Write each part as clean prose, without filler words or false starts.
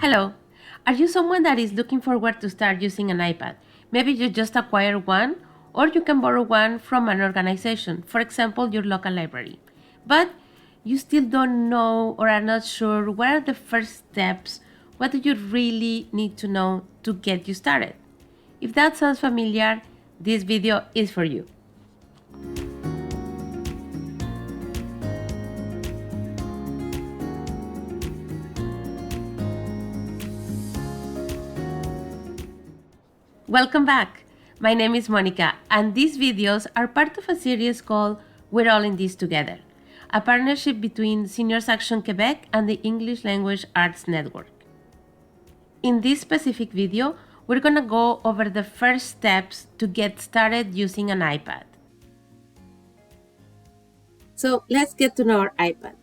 Hello. Are you someone that is looking forward to start using an iPad? Maybe you just acquired one, or you can borrow one from an organization, for example, your local library. But you still don't know or are not sure what are the first steps, what do you really need to know to get you started? If that sounds familiar, this video is for you. Welcome back! My name is Monica, and these videos are part of a series called We're All in This Together, a partnership between Seniors Action Quebec and the English Language Arts Network. In this specific video, we're gonna go over the first steps to get started using an iPad. So let's get to know our iPad.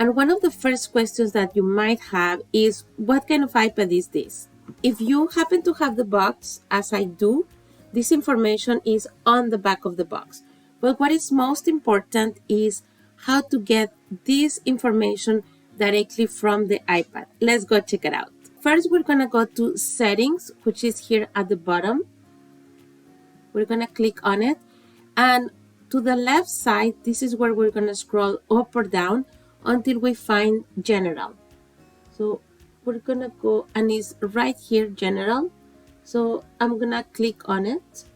And one of the first questions that you might have is, what kind of iPad is this? If you happen to have the box, as I do, this information is on the back of the box. But what is most important is how to get this information directly from the iPad. Let's go check it out. First, we're gonna go to Settings, which is here at the bottom. We're gonna click on it. And to the left side, this is where we're gonna scroll up or down until we find General. So we're gonna go, and it's right here, General. So I'm gonna click on it.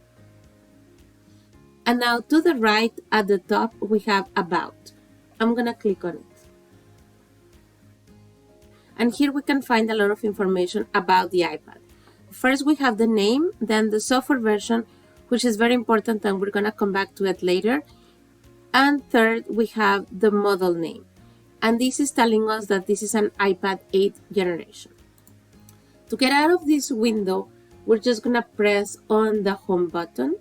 And now to the right at the top, we have About. I'm gonna click on it. And here we can find a lot of information about the iPad. First, we have the name, then the software version, which is very important, and we're gonna come back to it later. And third, we have the model name. And this is telling us that this is an iPad 8th generation. To get out of this window, we're just gonna press on the home button.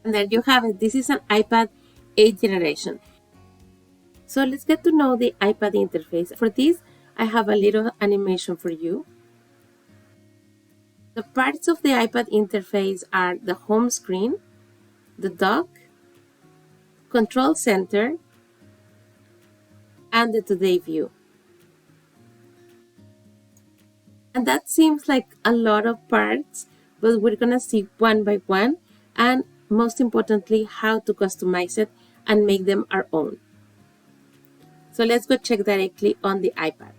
And there you have it. This is an iPad 8th generation. So let's get to know the iPad interface. For this, I have a little animation for you. The parts of the iPad interface are the home screen, the dock, control center, and the today view. And that seems like a lot of parts, but we're gonna see one by one, and most importantly, how to customize it and make them our own. So let's go check directly on the iPad.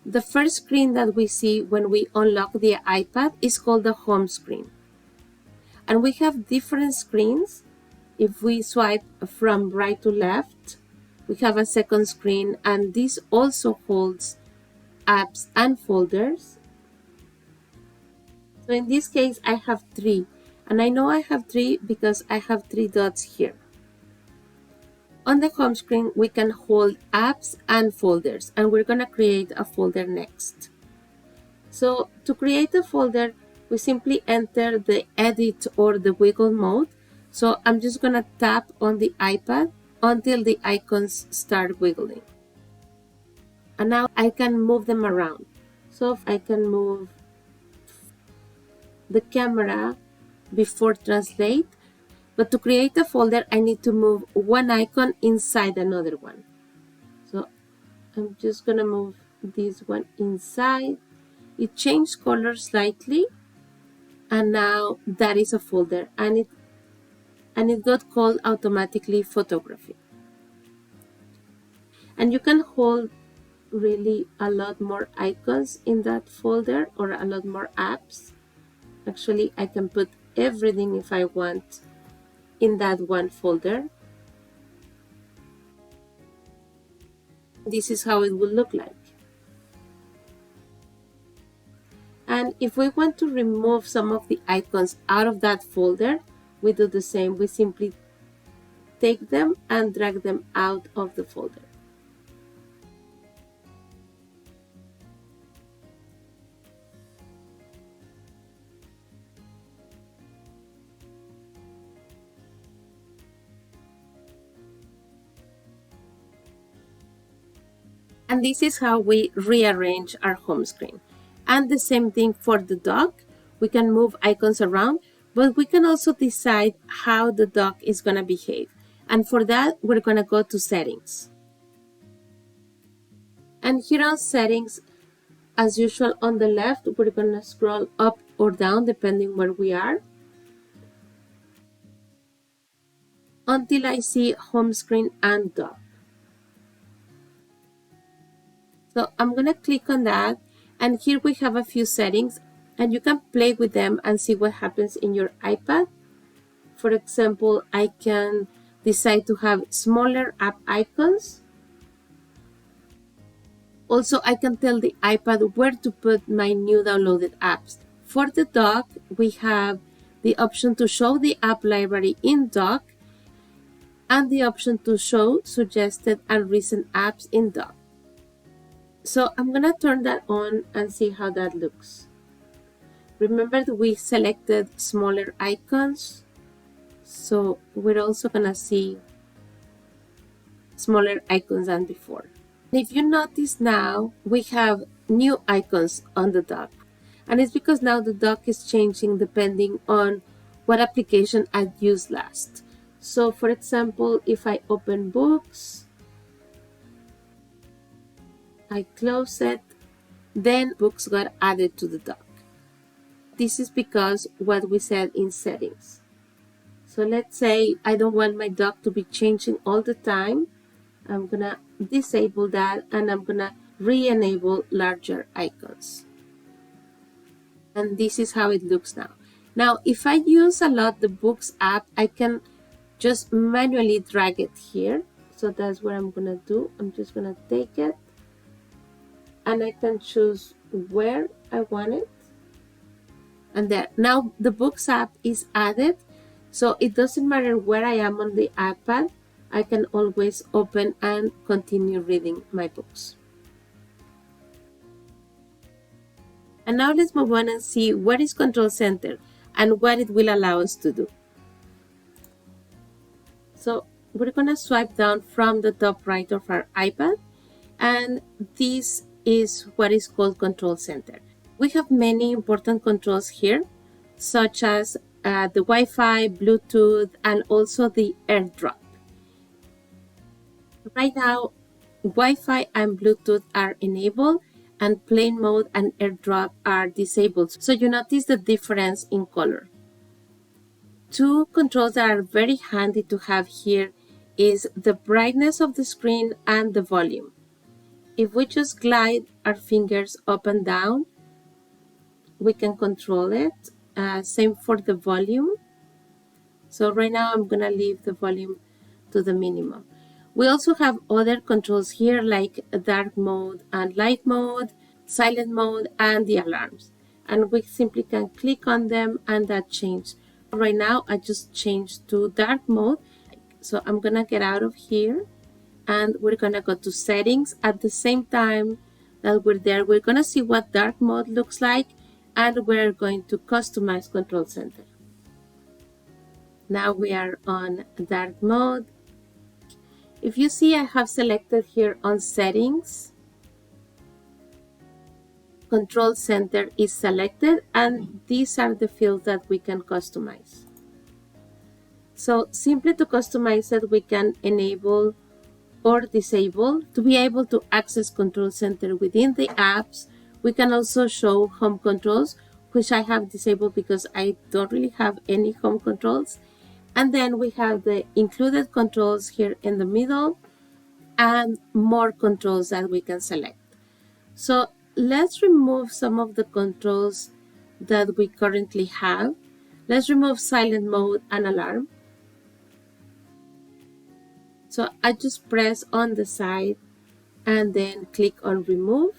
The first screen that we see when we unlock the iPad is called the home screen. And we have different screens. If we swipe from right to left, we have a second screen, and this also holds apps and folders. So in this case, I have 3. And I know I have 3 because I have 3 dots here. On the home screen, we can hold apps and folders, and we're gonna create a folder next. So to create a folder, we simply enter the edit or the wiggle mode. So I'm just gonna tap on the iPad until the icons start wiggling. And now I can move them around. So I can move the camera before translate. But to create a folder, I need to move one icon inside another one. So I'm just gonna move this one inside. It changed color slightly, and now that is a folder, and it got called automatically photography. And you can hold really a lot more icons in that folder, or a lot more apps. Actually, I can put everything if I want in that one folder. This is how it will look like. And if we want to remove some of the icons out of that folder, we do the same. We simply take them and drag them out of the folder. And this is how we rearrange our home screen. And the same thing for the dock. We can move icons around, but we can also decide how the dock is going to behave. And for that, we're going to go to settings. And here on settings, as usual on the left, we're going to scroll up or down depending where we are until I see home screen and dock. So I'm going to click on that, and here we have a few settings, and you can play with them and see what happens in your iPad. For example, I can decide to have smaller app icons. Also, I can tell the iPad where to put my new downloaded apps. For the dock, we have the option to show the app library in dock and the option to show suggested and recent apps in dock. So I'm going to turn that on and see how that looks. Remember that we selected smaller icons, so we're also going to see smaller icons than before. If you notice now, we have new icons on the dock. And it's because now the dock is changing depending on what application I used last. So for example, if I open books, I close it, then books got added to the dock. This is because what we said in settings. So let's say I don't want my dock to be changing all the time. I'm gonna disable that, and I'm gonna re-enable larger icons. And this is how it looks now. Now, if I use a lot the Books app, I can just manually drag it here. So that's what I'm gonna do. I'm just gonna take it, and I can choose where I want it. And there, now the Books app is added. So it doesn't matter where I am on the iPad, I can always open and continue reading my books. And now let's move on and see what is Control Center and what it will allow us to do. So we're going to swipe down from the top right of our iPad, and this is what is called Control Center. We have many important controls here, such as the Wi-Fi, Bluetooth, and also the AirDrop. Right now, Wi-Fi and Bluetooth are enabled, and plane mode and AirDrop are disabled. So you notice the difference in color. Two controls that are very handy to have here is the brightness of the screen and the volume. If we just glide our fingers up and down, we can control it. Same for the volume. So right now I'm gonna leave the volume to the minimum. We also have other controls here like dark mode and light mode, silent mode, and the alarms. And we simply can click on them and that changes. Right now I just changed to dark mode. So I'm gonna get out of here and we're gonna go to settings. At the same time that we're there, we're gonna see what dark mode looks like, and we're going to customize Control Center. Now we are on dark mode. If you see, I have selected here on settings, Control Center is selected, and these are the fields that we can customize. So simply to customize it, we can enable or disable. To be able to access Control Center within the apps, we can also show home controls, which I have disabled because I don't really have any home controls. And then we have the included controls here in the middle and more controls that we can select. So let's remove some of the controls that we currently have. Let's remove silent mode and alarm. So I just press on the side and then click on remove.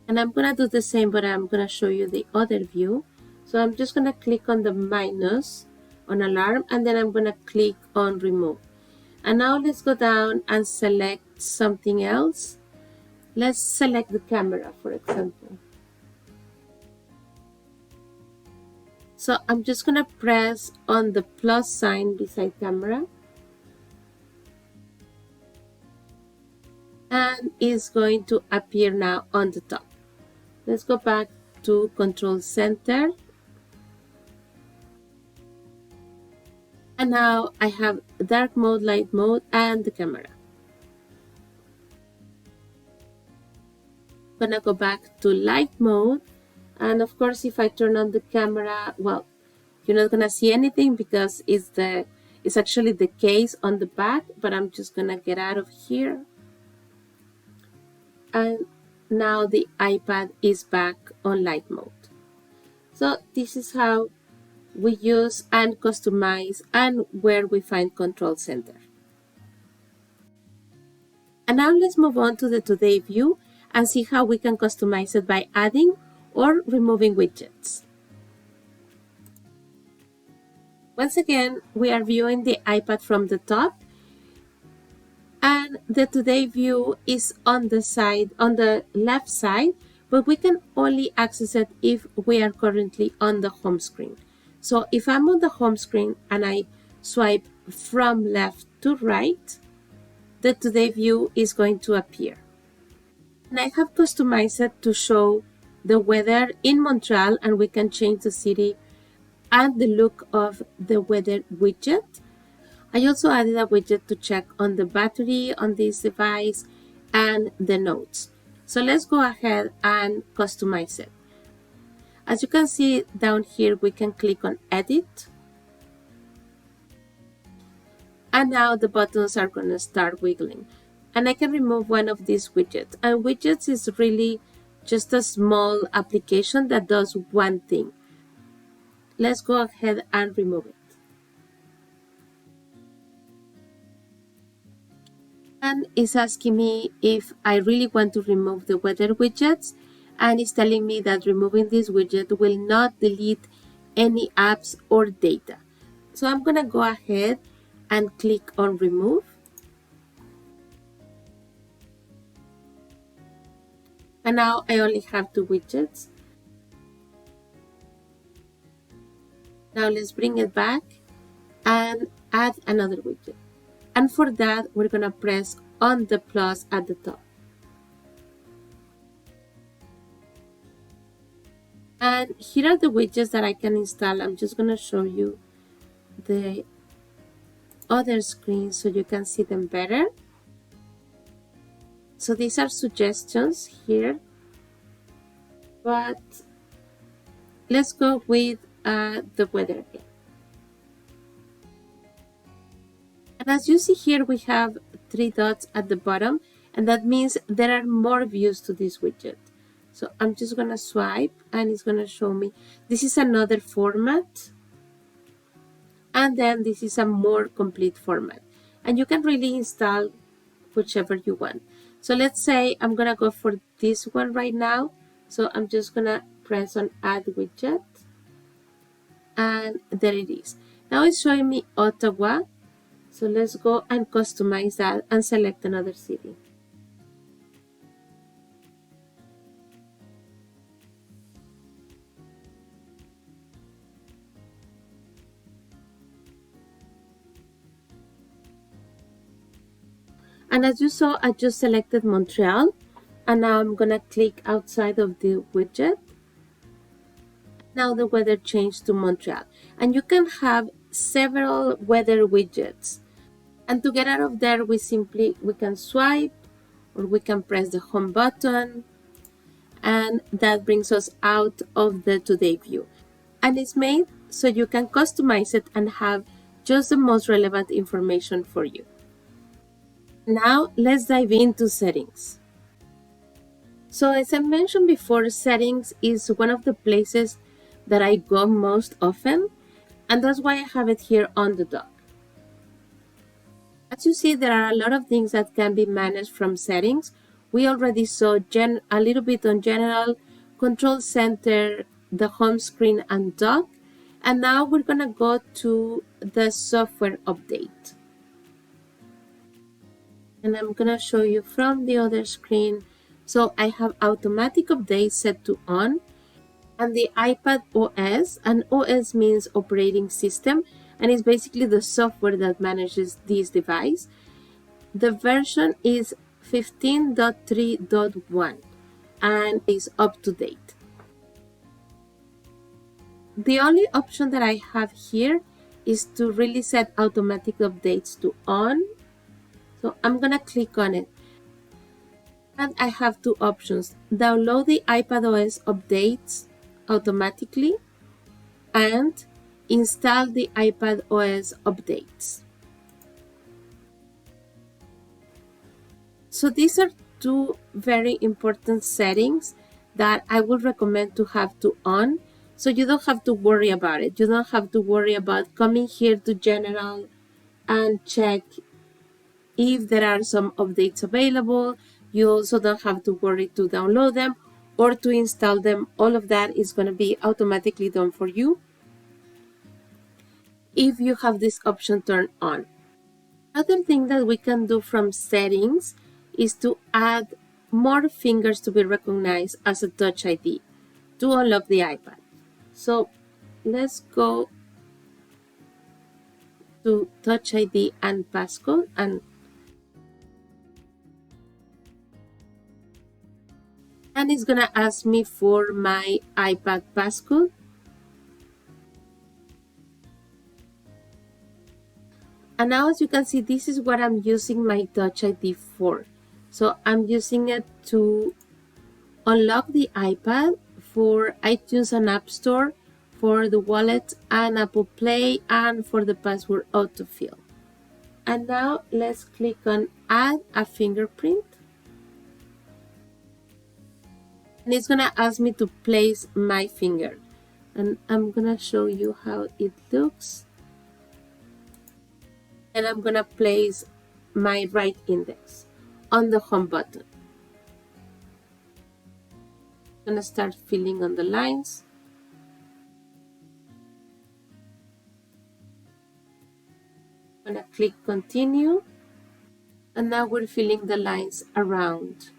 And I'm going to do the same, but I'm going to show you the other view. So I'm just going to click on the minus on alarm, and then I'm going to click on remove. And now let's go down and select something else. Let's select the camera, for example. So I'm just going to press on the plus sign beside camera. And it's going to appear now on the top. Let's go back to Control Center. And now I have dark mode, light mode, and the camera. I'm gonna go back to light mode. And of course, if I turn on the camera, well, you're not gonna see anything because it's actually the case on the back, but I'm just gonna get out of here. And now the iPad is back on light mode. So this is how we use and customize and where we find Control Center. And now let's move on to the Today view and see how we can customize it by adding or removing widgets. Once again, we are viewing the iPad from the top, and the Today view is on the left side, but we can only access it if we are currently on the home screen. So if I'm on the home screen and I swipe from left to right, the Today view is going to appear. And I have customized it to show the weather in Montreal, and we can change the city and the look of the weather widget. I also added a widget to check on the battery on this device and the notes. So let's go ahead and customize it. As you can see down here, we can click on Edit. And now the buttons are going to start wiggling. And I can remove one of these widgets. And widgets is really just a small application that does one thing. Let's go ahead and remove it. And it's asking me if I really want to remove the weather widgets, and it's telling me that removing this widget will not delete any apps or data. So I'm gonna go ahead and click on remove. And now I only have 2 widgets. Now let's bring it back and add another widget. And for that, we're gonna press on the plus at the top. And here are the widgets that I can install. I'm just gonna show you the other screen so you can see them better. So these are suggestions here, but let's go with the weather again. And as you see here, we have 3 dots at the bottom, and that means there are more views to this widget. So I'm just gonna swipe and it's gonna show me this is another format, and then this is a more complete format, and you can really install whichever you want. So let's say I'm gonna go for this one right now. So I'm just gonna press on add widget, and there it is. Now it's showing me Ottawa. So let's go and customize that and select another city. And as you saw, I just selected Montreal, and now I'm gonna click outside of the widget. Now the weather changed to Montreal, and you can have several weather widgets. And to get out of there, we can swipe, or we can press the home button, and that brings us out of the Today view. And it's made so you can customize it and have just the most relevant information for you. Now let's dive into settings. So as I mentioned before, settings is one of the places that I go most often, and that's why I have it here on the dock. As you see, there are a lot of things that can be managed from settings. We already saw a little bit on general, control center, the home screen, and dock. And now we're gonna go to the software update. And I'm gonna show you from the other screen. So I have automatic updates set to on, and the iPad OS, and OS means operating system, and it's basically the software that manages this device. The version is 15.3.1 and is up to date. The only option that I have here is to really set automatic updates to on. So I'm gonna click on it. And I have two options: download the iPadOS updates automatically and install the iPadOS updates. So these are two very important settings that I would recommend to have to on, so you don't have to worry about it. You don't have to worry about coming here to general and check if there are some updates available. You also don't have to worry to download them or to install them. All of that is going to be automatically done for you if you have this option turned on. Another thing that we can do from settings is to add more fingers to be recognized as a Touch ID to unlock the iPad. So let's go to Touch ID and passcode, and it's gonna ask me for my iPad passcode. And now, as you can see, this is what I'm using my Touch ID for. So I'm using it to unlock the iPad for iTunes and App Store, for the wallet and Apple Play, and for the password autofill. And now let's click on add a fingerprint. And it's gonna ask me to place my finger. And I'm gonna show you how it looks. And I'm gonna place my right index on the home button. I'm gonna start filling on the lines. I'm gonna click continue. And now we're filling the lines around.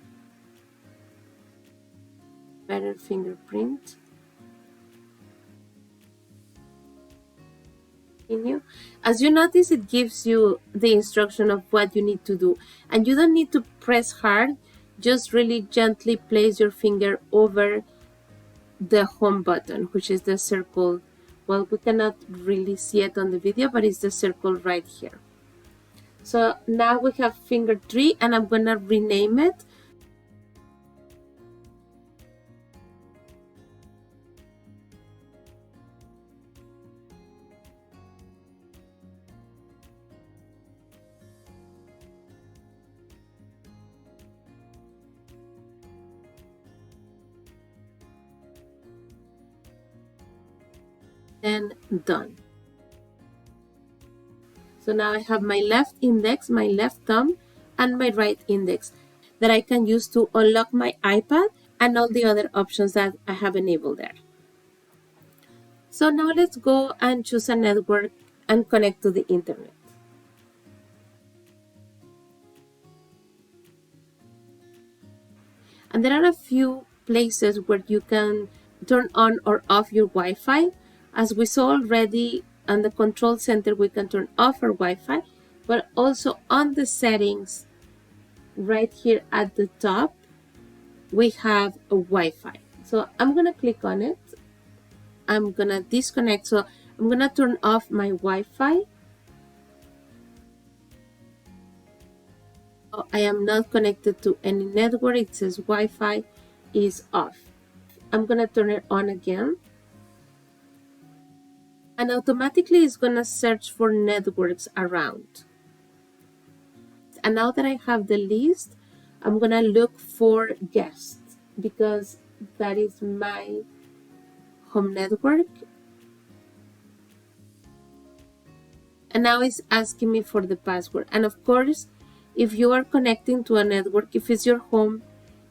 Better fingerprint. Continue. As you notice, it gives you the instruction of what you need to do, and you don't need to press hard. Just really gently place your finger over the home button, which is the circle. Well, we cannot really see it on the video, but it's the circle right here. So now we have finger 3, and I'm gonna rename it. And done. So now I have my left index, my left thumb, and my right index that I can use to unlock my iPad and all the other options that I have enabled there. So now let's go and choose a network and connect to the internet. And there are a few places where you can turn on or off your Wi-Fi. As we saw already on the control center, we can turn off our Wi-Fi, but also on the settings right here at the top, we have a Wi-Fi. So I'm gonna click on it. I'm gonna disconnect. So I'm gonna turn off my Wi-Fi. I am not connected to any network. It says Wi-Fi is off. I'm gonna turn it on again. And automatically it's gonna search for networks around. And now that I have the list, I'm gonna look for guests because that is my home network. And now it's asking me for the password. And of course, if you are connecting to a network, if it's your home,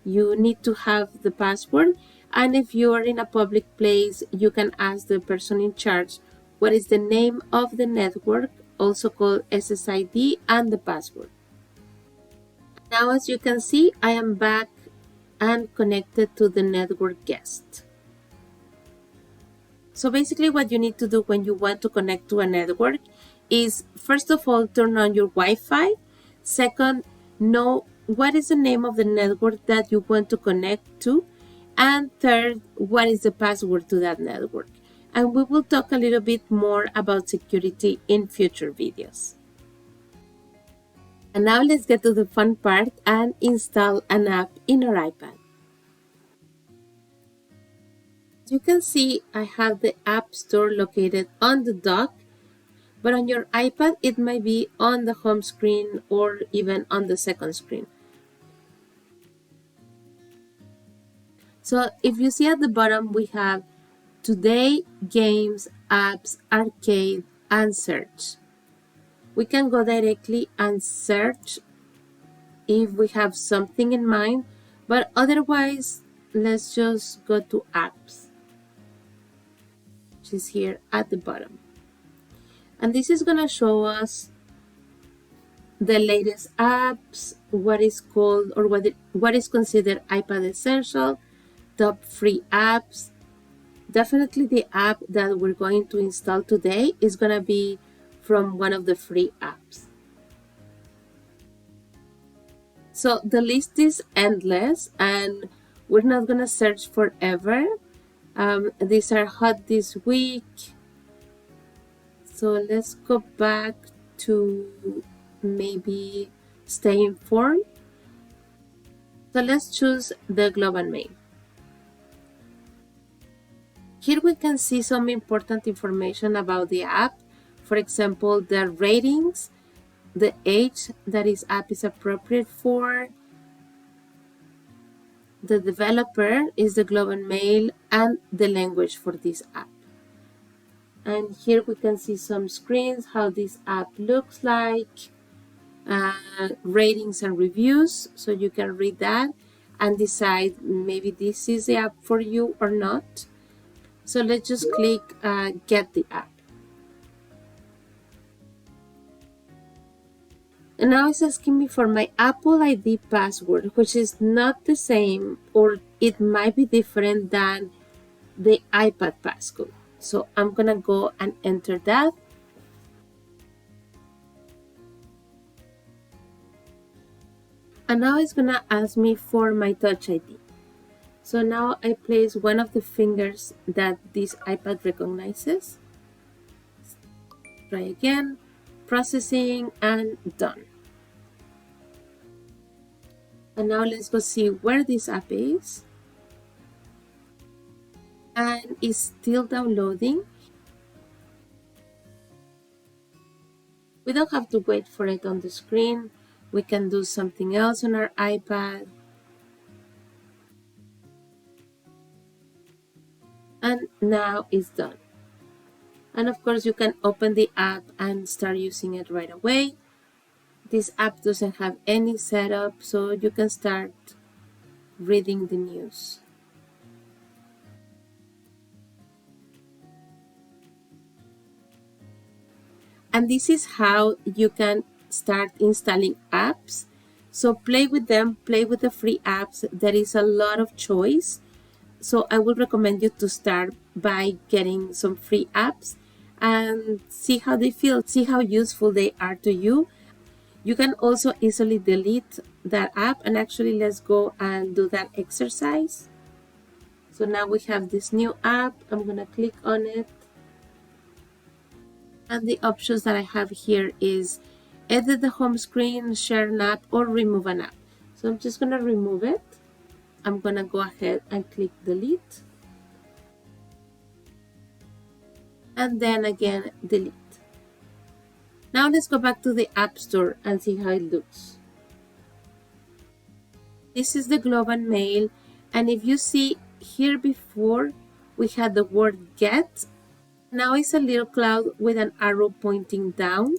you need to have the password. And if you are in a public place, you can ask the person in charge what is the name of the network, also called SSID, and the password. Now, as you can see, I am back and connected to the network guest. So basically what you need to do when you want to connect to a network is, first of all, turn on your Wi-Fi. Second, know what is the name of the network that you want to connect to. And third, what is the password to that network. and we will talk a little bit more about security in future videos. And now let's get to the fun part and install an app in our iPad. As you can see, I have the App Store located on the dock, but on your iPad, it might be on the home screen or even on the second screen. So if you see at the bottom, we have Today, Games, Apps, Arcade, and Search. We can go directly and search if we have something in mind, but otherwise, let's just go to Apps, which is here at the bottom. And this is going to show us the latest apps, what is called or what is considered iPad Essential, top free apps. Definitely the app that we're going to install today is going to be from one of the free apps. So the list is endless and we're not going to search forever. These are hot this week. So let's go back to maybe stay informed. So let's choose the Globe and Mail. Here we can see some important information about the app. For example, the ratings, the age that this app is appropriate for, the developer is the Globe and Mail, and the language for this app. And here we can see some screens, how this app looks like, ratings and reviews, so you can read that and decide maybe this is the app for you or not. So let's just click get the app. And now it's asking me for my Apple ID password, which is not the same, or it might be different than the iPad passcode. So I'm gonna go and enter that. And now it's gonna ask me for my Touch ID. So now I place one of the fingers that this iPad recognizes. Try again, processing, and done. And now let's go see where this app is. And it's still downloading. We don't have to wait for it on the screen. We can do something else on our iPad. And now it's done. And of course, you can open the app and start using it right away. This app doesn't have any setup, so you can start reading the news. And this is how you can start installing apps. So play with them, play with the free apps. There is a lot of choice. So I would recommend you to start by getting some free apps and see how they feel, see how useful they are to you. You can also easily delete that app, and actually let's go and do that exercise. So now we have this new app. I'm going to click on it. And the options that I have here is edit the home screen, share an app, or remove an app. So I'm just going to remove it. I'm going to go ahead and click delete. And then again, delete. Now let's go back to the App Store and see how it looks. This is the Globe and Mail. And if you see here before, we had the word get. Now it's a little cloud with an arrow pointing down.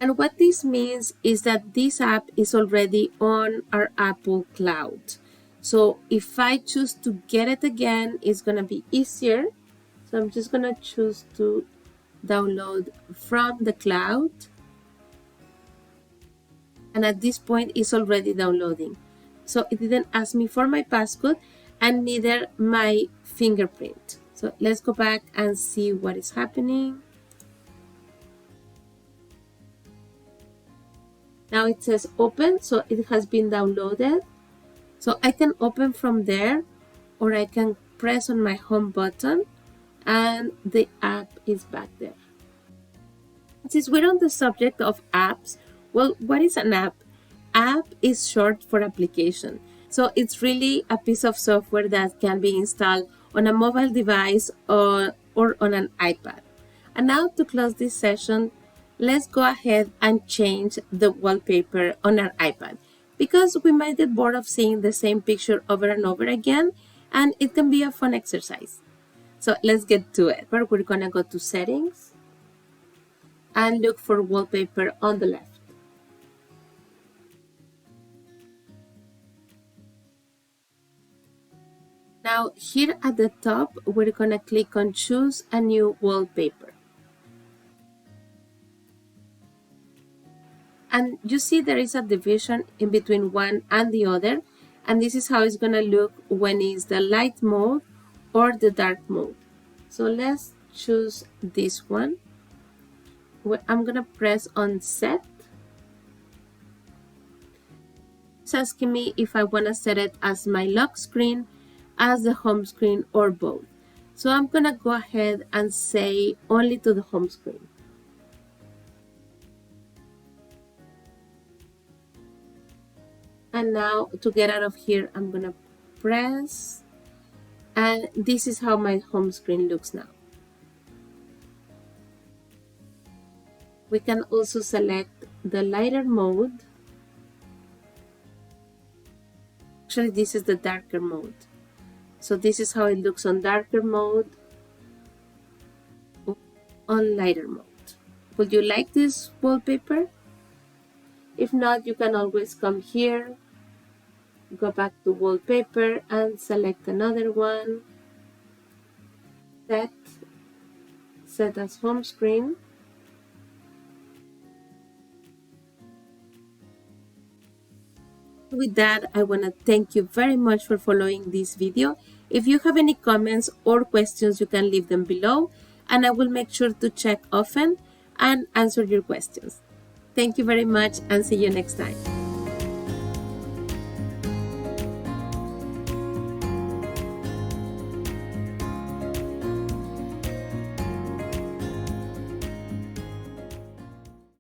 And what this means is that this app is already on our Apple Cloud. So if I choose to get it again, it's going to be easier. So I'm just going to choose to download from the cloud. And at this point, it's already downloading. So it didn't ask me for my passcode and neither my fingerprint. So let's go back and see what is happening. Now it says open, so it has been downloaded. So I can open from there, or I can press on my home button and the app is back there. Since we're on the subject of apps, well, what is an app? App is short for application. So it's really a piece of software that can be installed on a mobile device or on an iPad. And now to close this session, let's go ahead and change the wallpaper on our iPad because we might get bored of seeing the same picture over and over again, and it can be a fun exercise. So let's get to it. We're gonna go to settings and look for wallpaper on the left. Now here at the top, we're gonna click on choose a new wallpaper. And you see there is a division in between one and the other. And this is how it's gonna look when it's the light mode or the dark mode. So let's choose this one. I'm gonna press on set. It's asking me if I wanna set it as my lock screen, as the home screen, or both. So I'm gonna go ahead and say only to the home screen. And now to get out of here, I'm gonna press, and this is how my home screen looks now. We can also select the lighter mode. Actually, this is the darker mode. So this is how it looks on darker mode, on lighter mode. Would you like this wallpaper? If not, you can always come here, go back to wallpaper and select another one. Set as home screen. With that, I want to thank you very much for following this video. If you have any comments or questions, you can leave them below, and I will make sure to check often and answer your questions. Thank you very much, and see you next time.